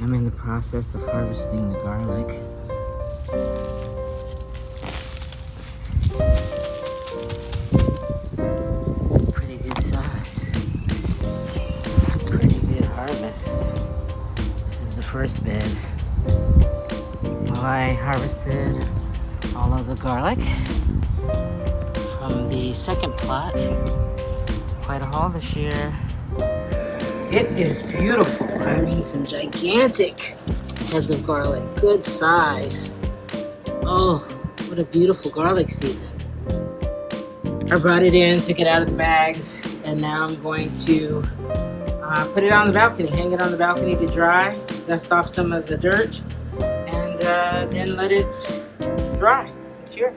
I'm in the process of harvesting the garlic. Pretty good size. Pretty good harvest. This is the first bed. Well, I harvested all of the garlic from the second plot. Quite a haul this year. It is beautiful. I mean, some gigantic heads of garlic. Good size. Oh, what a beautiful garlic season. I brought it in, took it out of the bags, and now I'm going to put it on the balcony, hang it on the balcony to dry, dust off some of the dirt, and then let it dry. Sure.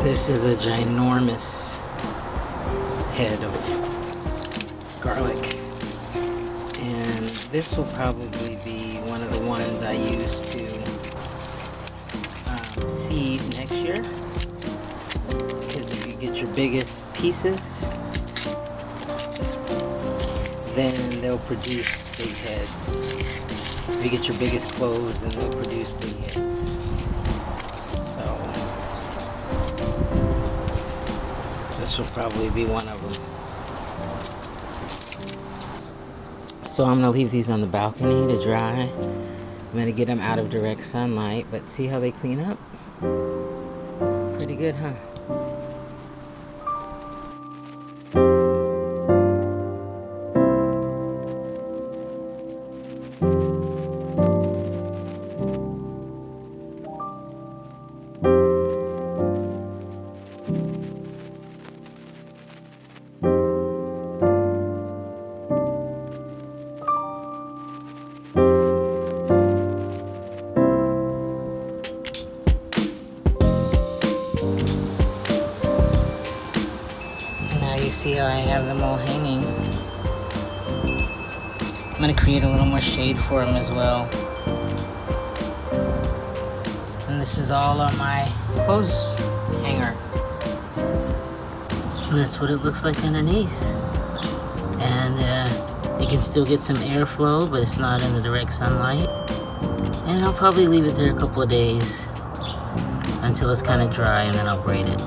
This is a ginormous head of garlic, and this will probably be one of the ones I use to seed next year, because if you get your biggest pieces, then they'll produce big heads. If you get your biggest cloves, then they'll produce big heads. So this will probably be one of them. So I'm gonna leave these on the balcony to dry. I'm gonna get them out of direct sunlight, but see how they clean up? Pretty good, huh? See how I have them all hanging. I'm going to create a little more shade for them as well. And this is all on my clothes hanger. And that's what it looks like underneath. And you can still get some airflow, but it's not in the direct sunlight. And I'll probably leave it there a couple of days until it's kind of dry, and then I'll braid it.